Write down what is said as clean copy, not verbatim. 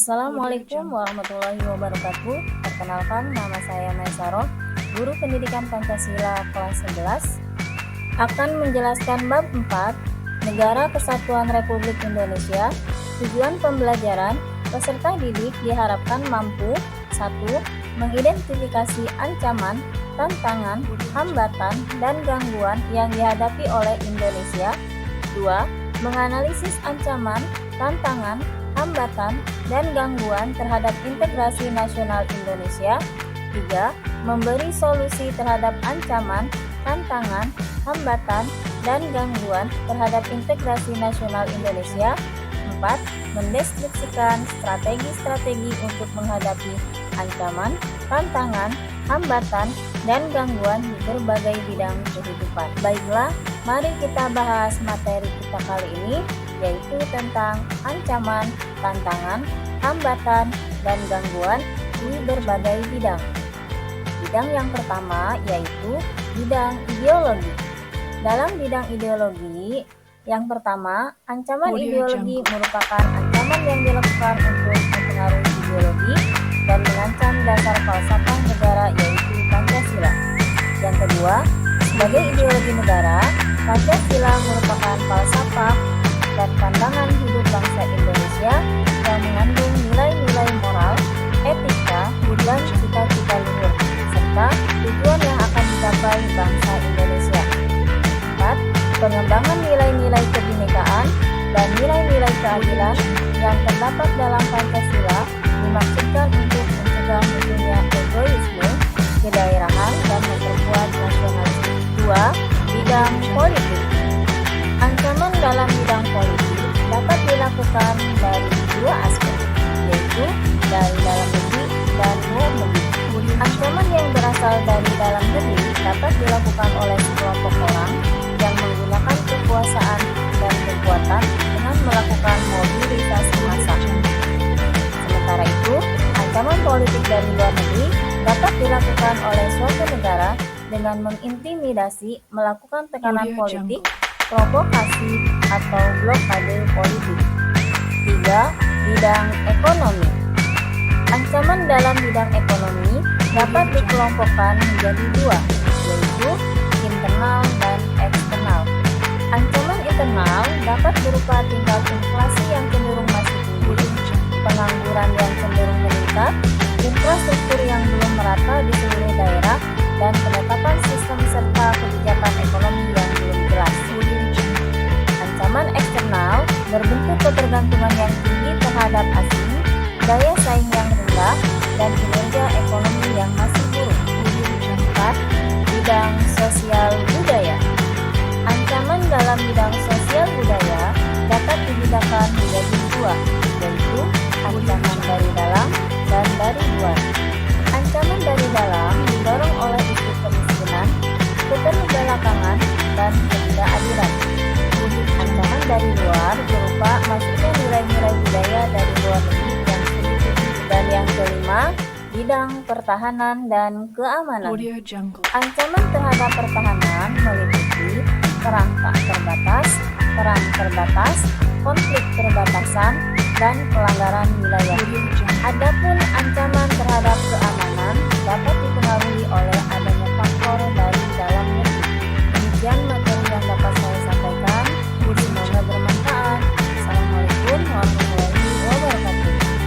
Assalamualaikum warahmatullahi wabarakatuh. Perkenalkan, nama saya Maisaroh, guru pendidikan Pancasila kelas 11, akan menjelaskan bab 4, Negara Kesatuan Republik Indonesia. Tujuan pembelajaran, peserta didik diharapkan mampu 1. Mengidentifikasi ancaman, tantangan, hambatan, dan gangguan yang dihadapi oleh Indonesia. 2. Menganalisis ancaman, tantangan, hambatan, dan gangguan terhadap integrasi nasional Indonesia. 3. Memberi solusi terhadap ancaman, tantangan, hambatan, dan gangguan terhadap integrasi nasional Indonesia. 4. Mendeskripsikan strategi-strategi untuk menghadapi ancaman, tantangan, hambatan, dan gangguan di berbagai bidang kehidupan. Baiklah, mari kita bahas materi kita kali ini, yaitu tentang ancaman, tantangan, hambatan, dan gangguan di berbagai bidang. Bidang yang pertama yaitu bidang ideologi. Dalam bidang ideologi, yang pertama, ancaman ideologi merupakan ancaman yang dilakukan untuk mempengaruhi ideologi dan mengancam dasar falsafah negara yaitu Pancasila. Yang kedua, sebagai ideologi negara, Pancasila merupakan falsafah dan pandangan hidup bangsa Indonesia yang mengandung nilai-nilai moral, etika, dan cita-cita luhur, serta tujuan yang akan dicapai bangsa Indonesia. 4. Pengembangan nilai-nilai kebinekaan dan nilai-nilai keadilan yang terdapat dalam Pancasila dimaksudkan untuk mencegah munculnya egoisme, kedaerahan, dan memperkuat nasionalisme. 2. Bidang politik. Ancaman dalam bidang politik dapat dilakukan dari dua aspek, yaitu dari dalam negeri dan luar negeri. Ancaman yang berasal dari dalam negeri dapat dilakukan oleh sekelompok orang yang menggunakan kekuasaan dan kekuatan dengan melakukan mobilisasi massa. Sementara itu, ancaman politik dari luar negeri dapat dilakukan oleh suatu negara dengan mengintimidasi, melakukan tekanan politik, provokasi, atau blokade politik. 3. Bidang ekonomi. Ancaman dalam bidang ekonomi dapat dikelompokkan menjadi dua, yaitu internal dan eksternal. Ancaman internal dapat berupa tingkat inflasi yang cenderung masih tinggi, pengangguran yang cenderung meningkat, infrastruktur yang belum merata di seluruh daerah, dan penetapan sistem serta kebijakan ekonomi yang belum jelas. Ancaman eksternal berbentuk ketergantungan yang tinggi terhadap asing, daya saing yang rendah, dan kinerja ekonomi yang masih buruk. 4. Bidang sosial budaya. Ancaman dalam bidang sosial budaya dapat dibedakan menjadi dua, yaitu ancaman dari dalam dan dari luar. Ancaman dari dalam didorong oleh isu kemiskinan, keterbelakangan, dan ketidakadilan. Ancaman dari luar berupa masuknya nilai-nilai budaya dari luar negeri yang sedikit. Dan yang kelima, bidang pertahanan dan keamanan. Ancaman terhadap pertahanan meliputi perang tak terbatas, perang terbatas, konflik perbatasan, dan pelanggaran wilayah